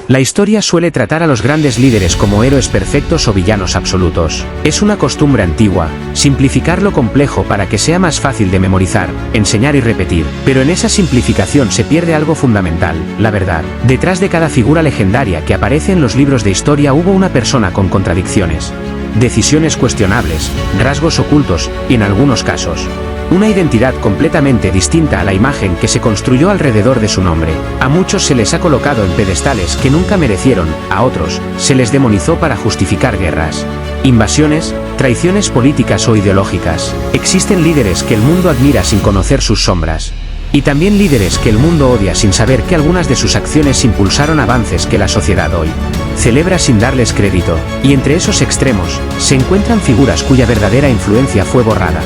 La historia suele tratar a los grandes líderes como héroes perfectos o villanos absolutos. Es una costumbre antigua, simplificar lo complejo para que sea más fácil de memorizar, enseñar y repetir. Pero en esa simplificación se pierde algo fundamental, la verdad. Detrás de cada figura legendaria que aparece en los libros de historia hubo una persona con contradicciones, decisiones cuestionables, rasgos ocultos, y en algunos casos, una identidad completamente distinta a la imagen que se construyó alrededor de su nombre. A muchos se les ha colocado en pedestales que nunca merecieron, a otros, se les demonizó para justificar guerras, invasiones, traiciones políticas o ideológicas. Existen líderes que el mundo admira sin conocer sus sombras. Y también líderes que el mundo odia sin saber que algunas de sus acciones impulsaron avances que la sociedad hoy celebra sin darles crédito. Y entre esos extremos, se encuentran figuras cuya verdadera influencia fue borrada,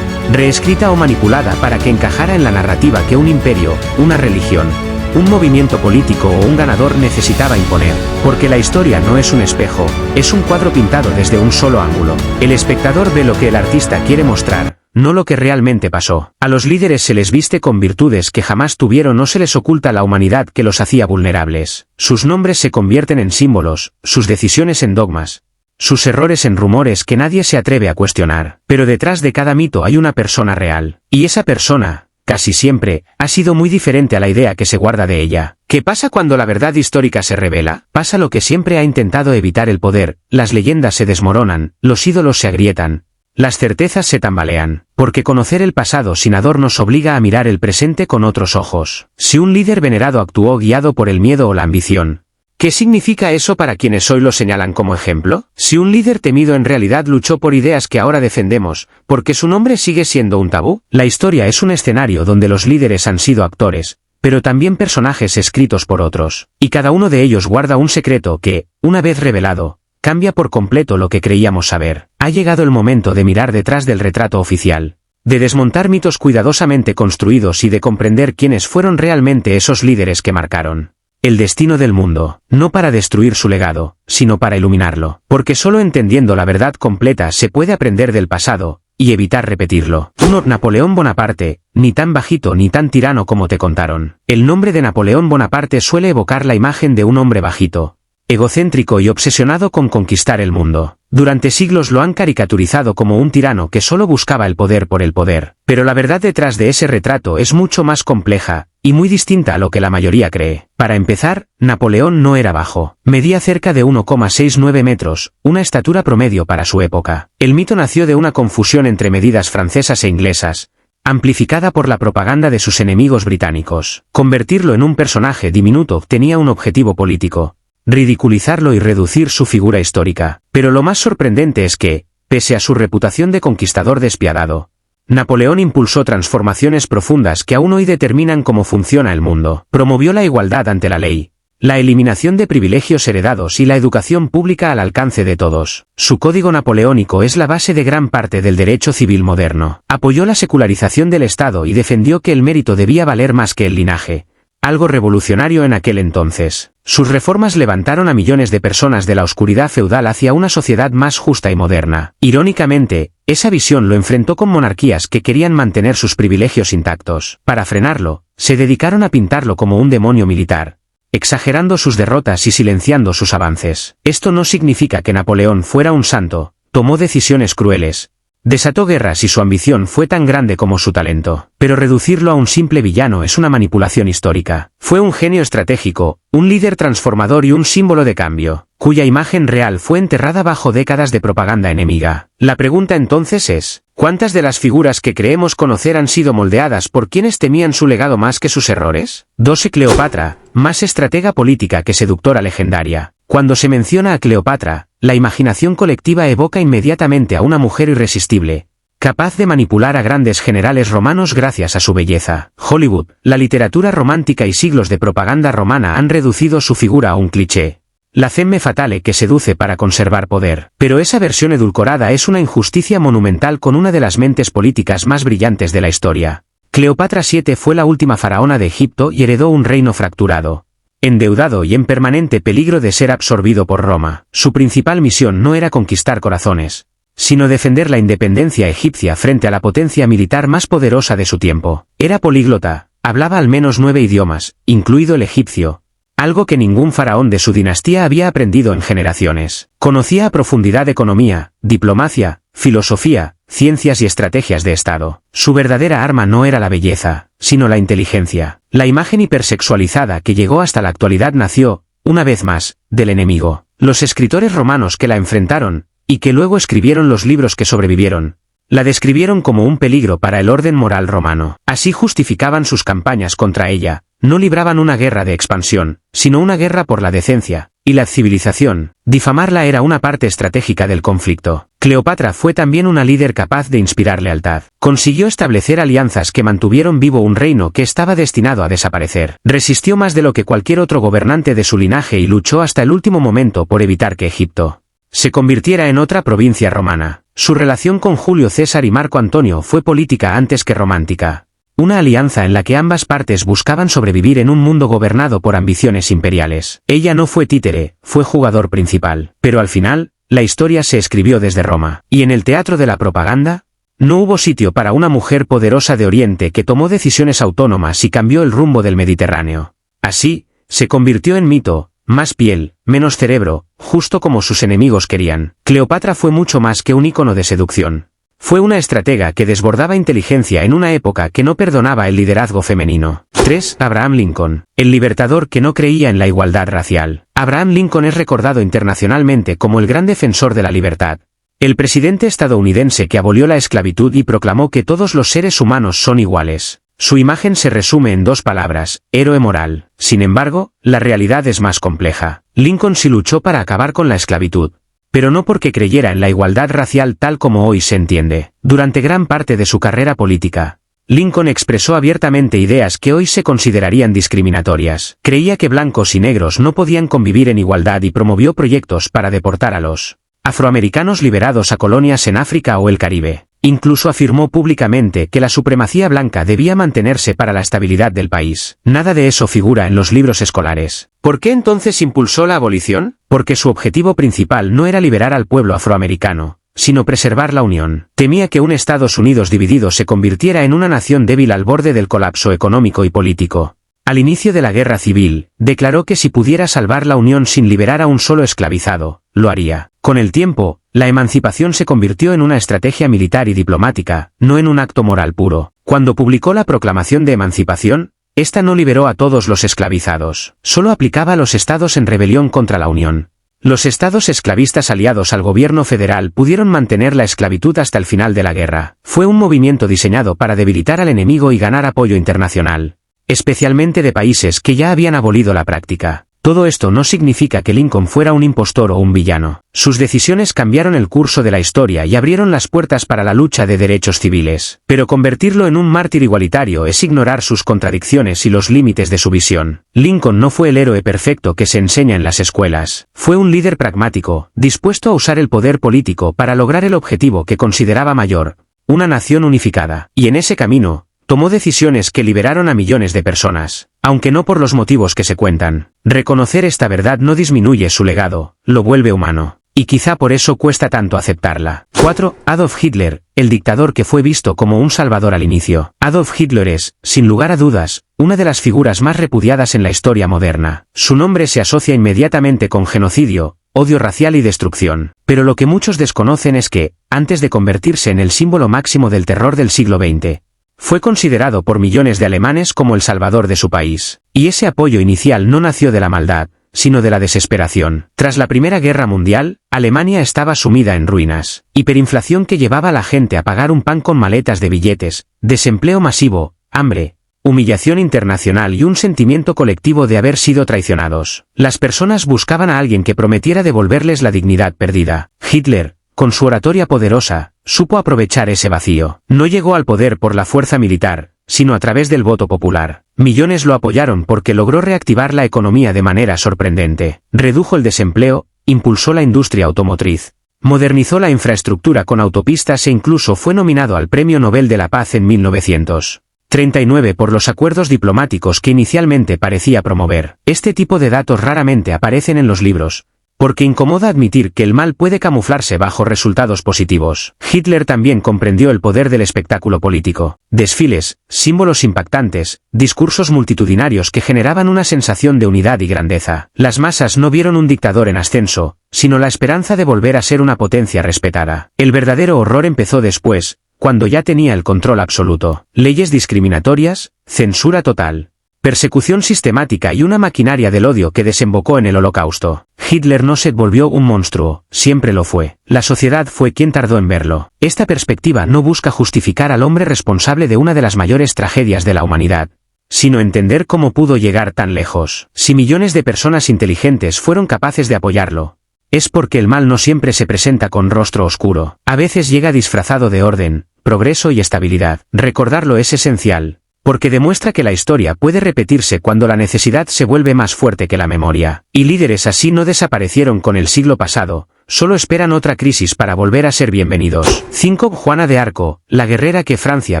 reescrita o manipulada para que encajara en la narrativa que un imperio, una religión, un movimiento político o un ganador necesitaba imponer. Porque la historia no es un espejo, es un cuadro pintado desde un solo ángulo. El espectador ve lo que el artista quiere mostrar, no lo que realmente pasó. A los líderes se les viste con virtudes que jamás tuvieron o se les oculta la humanidad que los hacía vulnerables. Sus nombres se convierten en símbolos, sus decisiones en dogmas, sus errores en rumores que nadie se atreve a cuestionar. Pero detrás de cada mito hay una persona real. Y esa persona, casi siempre, ha sido muy diferente a la idea que se guarda de ella. ¿Qué pasa cuando la verdad histórica se revela? Pasa lo que siempre ha intentado evitar el poder: las leyendas se desmoronan, los ídolos se agrietan, las certezas se tambalean, porque conocer el pasado sin adornos obliga a mirar el presente con otros ojos. Si un líder venerado actuó guiado por el miedo o la ambición, ¿qué significa eso para quienes hoy lo señalan como ejemplo? Si un líder temido en realidad luchó por ideas que ahora defendemos, ¿porque su nombre sigue siendo un tabú? La historia es un escenario donde los líderes han sido actores, pero también personajes escritos por otros, y cada uno de ellos guarda un secreto que, una vez revelado, cambia por completo lo que creíamos saber. Ha llegado el momento de mirar detrás del retrato oficial, de desmontar mitos cuidadosamente construidos y de comprender quiénes fueron realmente esos líderes que marcaron el destino del mundo, no para destruir su legado, sino para iluminarlo. Porque solo entendiendo la verdad completa se puede aprender del pasado y evitar repetirlo. Napoleón Bonaparte, ni tan bajito ni tan tirano como te contaron. El nombre de Napoleón Bonaparte suele evocar la imagen de un hombre bajito, egocéntrico y obsesionado con conquistar el mundo. Durante siglos lo han caricaturizado como un tirano que solo buscaba el poder por el poder. Pero la verdad detrás de ese retrato es mucho más compleja, y muy distinta a lo que la mayoría cree. Para empezar, Napoleón no era bajo. Medía cerca de 1,69 metros, una estatura promedio para su época. El mito nació de una confusión entre medidas francesas e inglesas, amplificada por la propaganda de sus enemigos británicos. Convertirlo en un personaje diminuto tenía un objetivo político: ridiculizarlo y reducir su figura histórica. Pero lo más sorprendente es que, pese a su reputación de conquistador despiadado, Napoleón impulsó transformaciones profundas que aún hoy determinan cómo funciona el mundo. Promovió la igualdad ante la ley, la eliminación de privilegios heredados y la educación pública al alcance de todos. Su código napoleónico es la base de gran parte del derecho civil moderno. Apoyó la secularización del Estado y defendió que el mérito debía valer más que el linaje, algo revolucionario en aquel entonces. Sus reformas levantaron a millones de personas de la oscuridad feudal hacia una sociedad más justa y moderna. Irónicamente, esa visión lo enfrentó con monarquías que querían mantener sus privilegios intactos. Para frenarlo, se dedicaron a pintarlo como un demonio militar, exagerando sus derrotas y silenciando sus avances. Esto no significa que Napoleón fuera un santo. Tomó decisiones crueles, desató guerras y su ambición fue tan grande como su talento. Pero reducirlo a un simple villano es una manipulación histórica. Fue un genio estratégico, un líder transformador y un símbolo de cambio, cuya imagen real fue enterrada bajo décadas de propaganda enemiga. La pregunta entonces es: ¿cuántas de las figuras que creemos conocer han sido moldeadas por quienes temían su legado más que sus errores? 12. Cleopatra, más estratega política que seductora legendaria. Cuando se menciona a Cleopatra, la imaginación colectiva evoca inmediatamente a una mujer irresistible, capaz de manipular a grandes generales romanos gracias a su belleza. Hollywood, la literatura romántica y siglos de propaganda romana han reducido su figura a un cliché, la femme fatale que seduce para conservar poder. Pero esa versión edulcorada es una injusticia monumental con una de las mentes políticas más brillantes de la historia. Cleopatra VII fue la última faraona de Egipto y heredó un reino fracturado, endeudado y en permanente peligro de ser absorbido por Roma. Su principal misión no era conquistar corazones, sino defender la independencia egipcia frente a la potencia militar más poderosa de su tiempo. Era políglota, hablaba al menos 9 idiomas, incluido el egipcio, algo que ningún faraón de su dinastía había aprendido en generaciones. Conocía a profundidad economía, diplomacia, filosofía, ciencias y estrategias de Estado. Su verdadera arma no era la belleza, sino la inteligencia. La imagen hipersexualizada que llegó hasta la actualidad nació, una vez más, del enemigo. Los escritores romanos que la enfrentaron, y que luego escribieron los libros que sobrevivieron, la describieron como un peligro para el orden moral romano. Así justificaban sus campañas contra ella. No libraban una guerra de expansión, sino una guerra por la decencia y la civilización. Difamarla era una parte estratégica del conflicto. Cleopatra fue también una líder capaz de inspirar lealtad. Consiguió establecer alianzas que mantuvieron vivo un reino que estaba destinado a desaparecer. Resistió más de lo que cualquier otro gobernante de su linaje y luchó hasta el último momento por evitar que Egipto se convirtiera en otra provincia romana. Su relación con Julio César y Marco Antonio fue política antes que romántica. Una alianza en la que ambas partes buscaban sobrevivir en un mundo gobernado por ambiciones imperiales. Ella no fue títere, fue jugador principal. Pero al final, la historia se escribió desde Roma. Y en el teatro de la propaganda, no hubo sitio para una mujer poderosa de Oriente que tomó decisiones autónomas y cambió el rumbo del Mediterráneo. Así, se convirtió en mito, más piel, menos cerebro, justo como sus enemigos querían. Cleopatra fue mucho más que un ícono de seducción. Fue una estratega que desbordaba inteligencia en una época que no perdonaba el liderazgo femenino. 3. Abraham Lincoln. El libertador que no creía en la igualdad racial. Abraham Lincoln es recordado internacionalmente como el gran defensor de la libertad. El presidente estadounidense que abolió la esclavitud y proclamó que todos los seres humanos son iguales. Su imagen se resume en 2 palabras, héroe moral. Sin embargo, la realidad es más compleja. Lincoln sí luchó para acabar con la esclavitud, pero no porque creyera en la igualdad racial tal como hoy se entiende. Durante gran parte de su carrera política, Lincoln expresó abiertamente ideas que hoy se considerarían discriminatorias. Creía que blancos y negros no podían convivir en igualdad y promovió proyectos para deportar a los afroamericanos liberados a colonias en África o el Caribe. Incluso afirmó públicamente que la supremacía blanca debía mantenerse para la estabilidad del país. Nada de eso figura en los libros escolares. ¿Por qué entonces impulsó la abolición? Porque su objetivo principal no era liberar al pueblo afroamericano, sino preservar la unión. Temía que un Estados Unidos dividido se convirtiera en una nación débil al borde del colapso económico y político. Al inicio de la guerra civil, declaró que si pudiera salvar la unión sin liberar a un solo esclavizado, lo haría. Con el tiempo, la emancipación se convirtió en una estrategia militar y diplomática, no en un acto moral puro. Cuando publicó la Proclamación de Emancipación, esta no liberó a todos los esclavizados, solo aplicaba a los estados en rebelión contra la Unión. Los estados esclavistas aliados al gobierno federal pudieron mantener la esclavitud hasta el final de la guerra. Fue un movimiento diseñado para debilitar al enemigo y ganar apoyo internacional, especialmente de países que ya habían abolido la práctica. Todo esto no significa que Lincoln fuera un impostor o un villano. Sus decisiones cambiaron el curso de la historia y abrieron las puertas para la lucha de derechos civiles. Pero convertirlo en un mártir igualitario es ignorar sus contradicciones y los límites de su visión. Lincoln no fue el héroe perfecto que se enseña en las escuelas. Fue un líder pragmático, dispuesto a usar el poder político para lograr el objetivo que consideraba mayor, una nación unificada. Y en ese camino, tomó decisiones que liberaron a millones de personas, aunque no por los motivos que se cuentan. Reconocer esta verdad no disminuye su legado, lo vuelve humano. Y quizá por eso cuesta tanto aceptarla. 4. Adolf Hitler, el dictador que fue visto como un salvador al inicio. Adolf Hitler es, sin lugar a dudas, una de las figuras más repudiadas en la historia moderna. Su nombre se asocia inmediatamente con genocidio, odio racial y destrucción. Pero lo que muchos desconocen es que, antes de convertirse en el símbolo máximo del terror del siglo XX, fue considerado por millones de alemanes como el salvador de su país. Y ese apoyo inicial no nació de la maldad, sino de la desesperación. Tras la Primera Guerra Mundial, Alemania estaba sumida en ruinas. Hiperinflación que llevaba a la gente a pagar un pan con maletas de billetes, desempleo masivo, hambre, humillación internacional y un sentimiento colectivo de haber sido traicionados. Las personas buscaban a alguien que prometiera devolverles la dignidad perdida. Hitler, con su oratoria poderosa, supo aprovechar ese vacío. No llegó al poder por la fuerza militar, sino a través del voto popular. Millones lo apoyaron porque logró reactivar la economía de manera sorprendente. Redujo el desempleo, impulsó la industria automotriz, modernizó la infraestructura con autopistas e incluso fue nominado al Premio Nobel de la Paz en 1939 por los acuerdos diplomáticos que inicialmente parecía promover. Este tipo de datos raramente aparecen en los libros, porque incomoda admitir que el mal puede camuflarse bajo resultados positivos. Hitler también comprendió el poder del espectáculo político. Desfiles, símbolos impactantes, discursos multitudinarios que generaban una sensación de unidad y grandeza. Las masas no vieron un dictador en ascenso, sino la esperanza de volver a ser una potencia respetada. El verdadero horror empezó después, cuando ya tenía el control absoluto. Leyes discriminatorias, censura total, persecución sistemática y una maquinaria del odio que desembocó en el Holocausto. Hitler no se volvió un monstruo, siempre lo fue. La sociedad fue quien tardó en verlo. Esta perspectiva no busca justificar al hombre responsable de una de las mayores tragedias de la humanidad, sino entender cómo pudo llegar tan lejos. Si millones de personas inteligentes fueron capaces de apoyarlo, es porque el mal no siempre se presenta con rostro oscuro. A veces llega disfrazado de orden, progreso y estabilidad. Recordarlo es esencial, porque demuestra que la historia puede repetirse cuando la necesidad se vuelve más fuerte que la memoria. Y líderes así no desaparecieron con el siglo pasado, solo esperan otra crisis para volver a ser bienvenidos. 5. Juana de Arco, la guerrera que Francia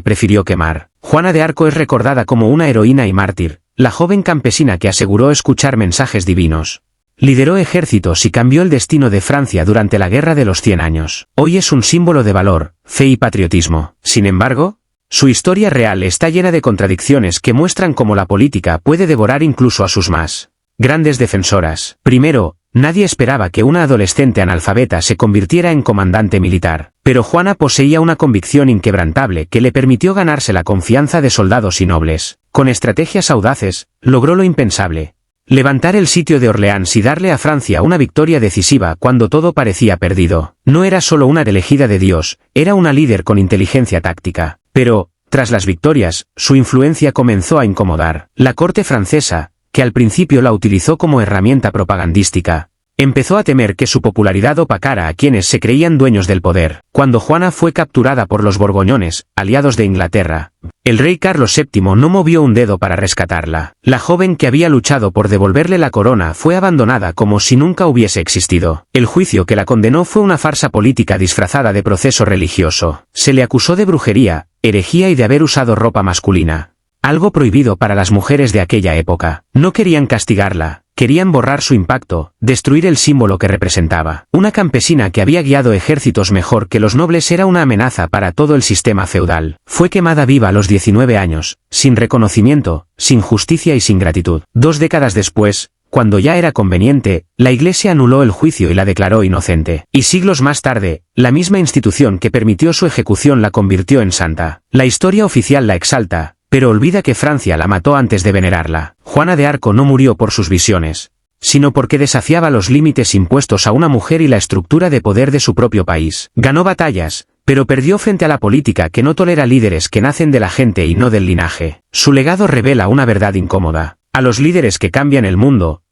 prefirió quemar. Juana de Arco es recordada como una heroína y mártir, la joven campesina que aseguró escuchar mensajes divinos. Lideró ejércitos y cambió el destino de Francia durante la Guerra de los 100 años. Hoy es un símbolo de valor, fe y patriotismo. Sin embargo, su historia real está llena de contradicciones que muestran cómo la política puede devorar incluso a sus más grandes defensoras. Primero, nadie esperaba que una adolescente analfabeta se convirtiera en comandante militar. Pero Juana poseía una convicción inquebrantable que le permitió ganarse la confianza de soldados y nobles. Con estrategias audaces, logró lo impensable: levantar el sitio de Orleans y darle a Francia una victoria decisiva cuando todo parecía perdido. No era solo una elegida de Dios, era una líder con inteligencia táctica. Pero, tras las victorias, su influencia comenzó a incomodar. La corte francesa, que al principio la utilizó como herramienta propagandística, empezó a temer que su popularidad opacara a quienes se creían dueños del poder. Cuando Juana fue capturada por los borgoñones, aliados de Inglaterra, el rey Carlos VII no movió un dedo para rescatarla. La joven que había luchado por devolverle la corona fue abandonada como si nunca hubiese existido. El juicio que la condenó fue una farsa política disfrazada de proceso religioso. Se le acusó de brujería, herejía y de haber usado ropa masculina, algo prohibido para las mujeres de aquella época. No querían castigarla, querían borrar su impacto, destruir el símbolo que representaba. Una campesina que había guiado ejércitos mejor que los nobles era una amenaza para todo el sistema feudal. Fue quemada viva a los 19 años, sin reconocimiento, sin justicia y sin gratitud. 2 décadas después, cuando ya era conveniente, la Iglesia anuló el juicio y la declaró inocente. Y siglos más tarde, la misma institución que permitió su ejecución la convirtió en santa. La historia oficial la exalta, pero olvida que Francia la mató antes de venerarla. Juana de Arco no murió por sus visiones, sino porque desafiaba los límites impuestos a una mujer y la estructura de poder de su propio país. Ganó batallas, pero perdió frente a la política que no tolera líderes que nacen de la gente y no del linaje. Su legado revela una verdad incómoda: a los líderes que cambian el mundo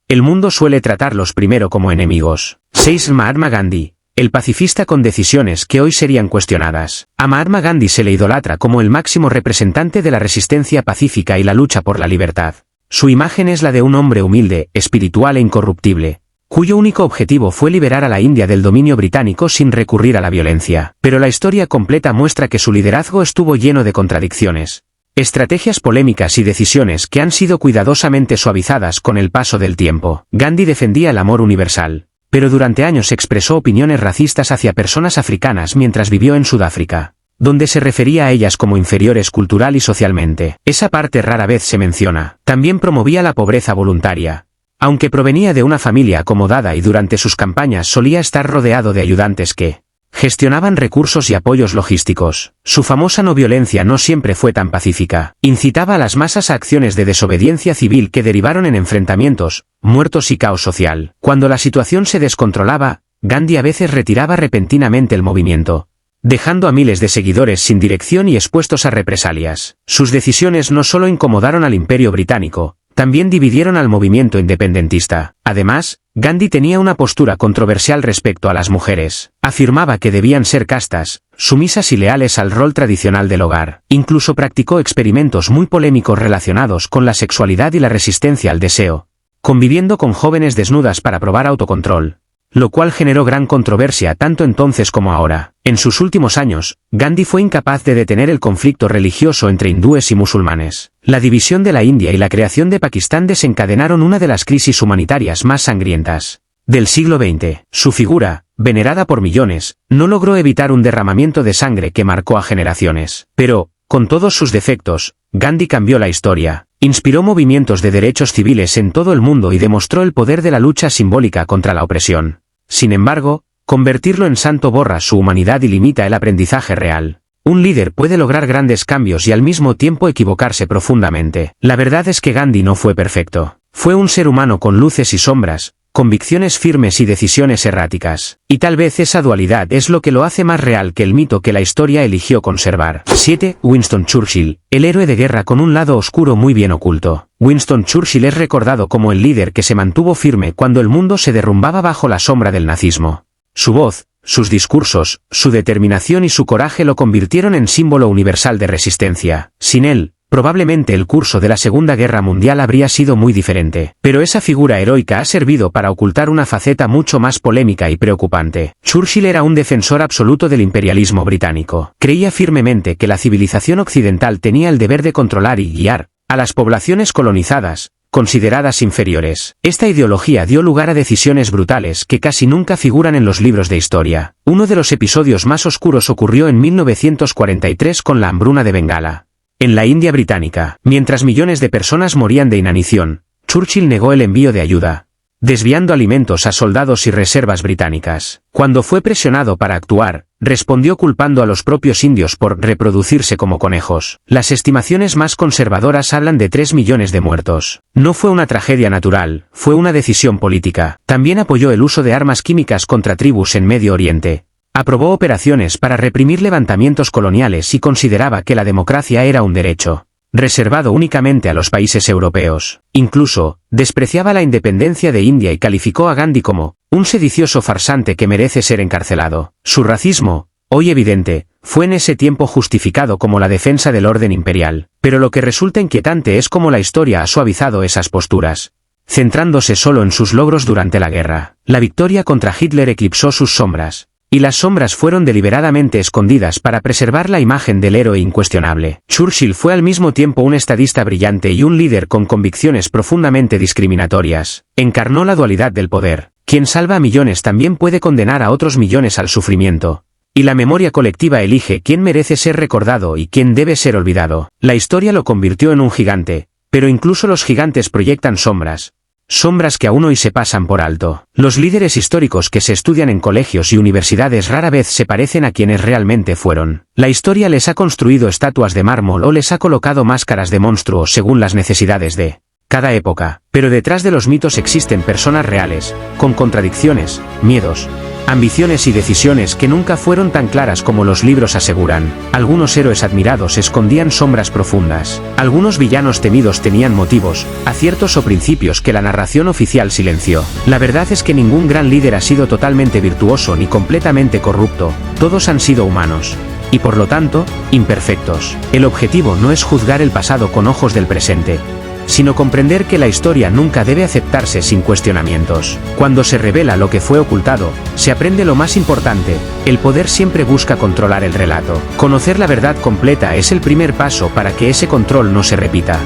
suele tratarlos primero como enemigos. 6. Mahatma Gandhi, el pacifista con decisiones que hoy serían cuestionadas. A Mahatma Gandhi se le idolatra como el máximo representante de la resistencia pacífica y la lucha por la libertad. Su imagen es la de un hombre humilde, espiritual e incorruptible, cuyo único objetivo fue liberar a la India del dominio británico sin recurrir a la violencia. Pero la historia completa muestra que su liderazgo estuvo lleno de contradicciones, estrategias polémicas y decisiones que han sido cuidadosamente suavizadas con el paso del tiempo. Gandhi defendía el amor universal, pero durante años expresó opiniones racistas hacia personas africanas mientras vivió en Sudáfrica, donde se refería a ellas como inferiores cultural y socialmente. Esa parte rara vez se menciona. También promovía la pobreza voluntaria, aunque provenía de una familia acomodada, y durante sus campañas solía estar rodeado de ayudantes que gestionaban recursos y apoyos logísticos. Su famosa no violencia no siempre fue tan pacífica. Incitaba a las masas a acciones de desobediencia civil que derivaron en enfrentamientos, muertos y caos social. Cuando la situación se descontrolaba, Gandhi a veces retiraba repentinamente el movimiento, dejando a miles de seguidores sin dirección y expuestos a represalias. Sus decisiones no solo incomodaron al Imperio Británico, también dividieron al movimiento independentista. Además, Gandhi tenía una postura controversial respecto a las mujeres. Afirmaba que debían ser castas, sumisas y leales al rol tradicional del hogar. Incluso practicó experimentos muy polémicos relacionados con la sexualidad y la resistencia al deseo, conviviendo con jóvenes desnudas para probar autocontrol, lo cual generó gran controversia tanto entonces como ahora. En sus últimos años, Gandhi fue incapaz de detener el conflicto religioso entre hindúes y musulmanes. La división de la India y la creación de Pakistán desencadenaron una de las crisis humanitarias más sangrientas. del siglo XX. Su figura, venerada por millones, no logró evitar un derramamiento de sangre que marcó a generaciones. Pero, con todos sus defectos, Gandhi cambió la historia, inspiró movimientos de derechos civiles en todo el mundo y demostró el poder de la lucha simbólica contra la opresión. Sin embargo, convertirlo en santo borra su humanidad y limita el aprendizaje real. Un líder puede lograr grandes cambios y al mismo tiempo equivocarse profundamente. La verdad es que Gandhi no fue perfecto. Fue un ser humano con luces y sombras, convicciones firmes y decisiones erráticas. Y tal vez esa dualidad es lo que lo hace más real que el mito que la historia eligió conservar. 7. Winston Churchill, el héroe de guerra con un lado oscuro muy bien oculto. Winston Churchill es recordado como el líder que se mantuvo firme cuando el mundo se derrumbaba bajo la sombra del nazismo. Su voz, sus discursos, su determinación y su coraje lo convirtieron en símbolo universal de resistencia. Sin él, probablemente el curso de la Segunda Guerra Mundial habría sido muy diferente. Pero esa figura heroica ha servido para ocultar una faceta mucho más polémica y preocupante. Churchill era un defensor absoluto del imperialismo británico. Creía firmemente que la civilización occidental tenía el deber de controlar y guiar a las poblaciones colonizadas, consideradas inferiores. Esta ideología dio lugar a decisiones brutales que casi nunca figuran en los libros de historia. Uno de los episodios más oscuros ocurrió en 1943 con la hambruna de Bengala, en la India británica. Mientras millones de personas morían de inanición, Churchill negó el envío de ayuda, desviando alimentos a soldados y reservas británicas. Cuando fue presionado para actuar, respondió culpando a los propios indios por reproducirse como conejos. Las estimaciones más conservadoras hablan de 3 millones de muertos. No fue una tragedia natural, fue una decisión política. También apoyó el uso de armas químicas contra tribus en Medio Oriente. Aprobó operaciones para reprimir levantamientos coloniales y consideraba que la democracia era un derecho reservado únicamente a los países europeos. Incluso, despreciaba la independencia de India y calificó a Gandhi como un sedicioso farsante que merece ser encarcelado. Su racismo, hoy evidente, fue en ese tiempo justificado como la defensa del orden imperial. Pero lo que resulta inquietante es cómo la historia ha suavizado esas posturas, centrándose solo en sus logros durante la guerra. La victoria contra Hitler eclipsó sus sombras, y las sombras fueron deliberadamente escondidas para preservar la imagen del héroe incuestionable. Churchill fue al mismo tiempo un estadista brillante y un líder con convicciones profundamente discriminatorias. Encarnó la dualidad del poder. Quien salva a millones también puede condenar a otros millones al sufrimiento. Y la memoria colectiva elige quién merece ser recordado y quién debe ser olvidado. La historia lo convirtió en un gigante, pero incluso los gigantes proyectan sombras. Sombras que aún hoy se pasan por alto. Los líderes históricos que se estudian en colegios y universidades rara vez se parecen a quienes realmente fueron. La historia les ha construido estatuas de mármol o les ha colocado máscaras de monstruos según las necesidades de cada época. Pero detrás de los mitos existen personas reales, con contradicciones, miedos, ambiciones y decisiones que nunca fueron tan claras como los libros aseguran. Algunos héroes admirados escondían sombras profundas. Algunos villanos temidos tenían motivos, aciertos o principios que la narración oficial silenció. La verdad es que ningún gran líder ha sido totalmente virtuoso ni completamente corrupto. Todos han sido humanos. Y por lo tanto, imperfectos. El objetivo no es juzgar el pasado con ojos del presente, sino comprender que la historia nunca debe aceptarse sin cuestionamientos. Cuando se revela lo que fue ocultado, se aprende lo más importante: el poder siempre busca controlar el relato. Conocer la verdad completa es el primer paso para que ese control no se repita.